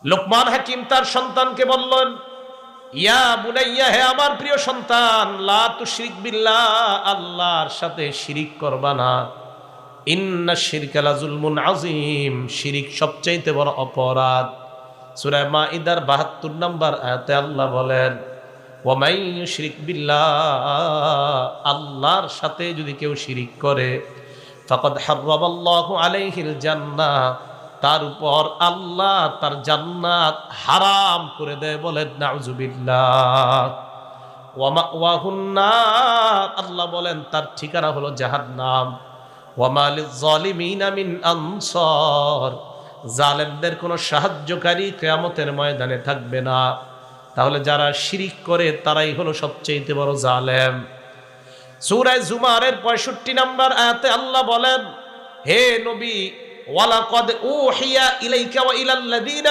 লোকমান হাকিম তার সন্তানকে বললেন, ইয়া বুনাইয়া, হে আমার প্রিয় সন্তান, লা তুশরিক বিল্লাহ, আল্লাহর সাথে শিরিক করবা না। ইন্না শিরকা লাযুলমুন আযীম, শিরিক সবচাইতে বড় অপরাধ। সূরা মাইদার ৭২ নম্বর আয়াতে আল্লাহ বলেন, ওয়া মান ইউশরিক বিল্লাহ, আল্লাহর সাথে যদি কেউ শিরিক করে, ফাকাদ হাররামাল্লাহু আলাইহিল জান্নাহ, তার উপর আল্লাহ তার জান্নাত হারাম করে দেয়। বলেন নাউযুবিল্লাহ। ওয়া মাওয়াহুন নার, আল্লাহ বলেন তার ঠিকানা হলো জাহান্নাম। ওয়া মা লিয-যালিমিনা মিন আনসার, জালেমদের কোনো সাহায্যকারী কিয়ামতের ময়দানে থাকবে না। তাহলে যারা শিরিক করে তারাই হলো সবচেয়ে বড় জালেম। সূরা জুমারের ৬৫ নম্বর আয়াতে আল্লাহ বলেন, হে নবী, ওয়ালাকাদ উহিয়া ইলাইকা ওয়া ইলাল্লাযীনা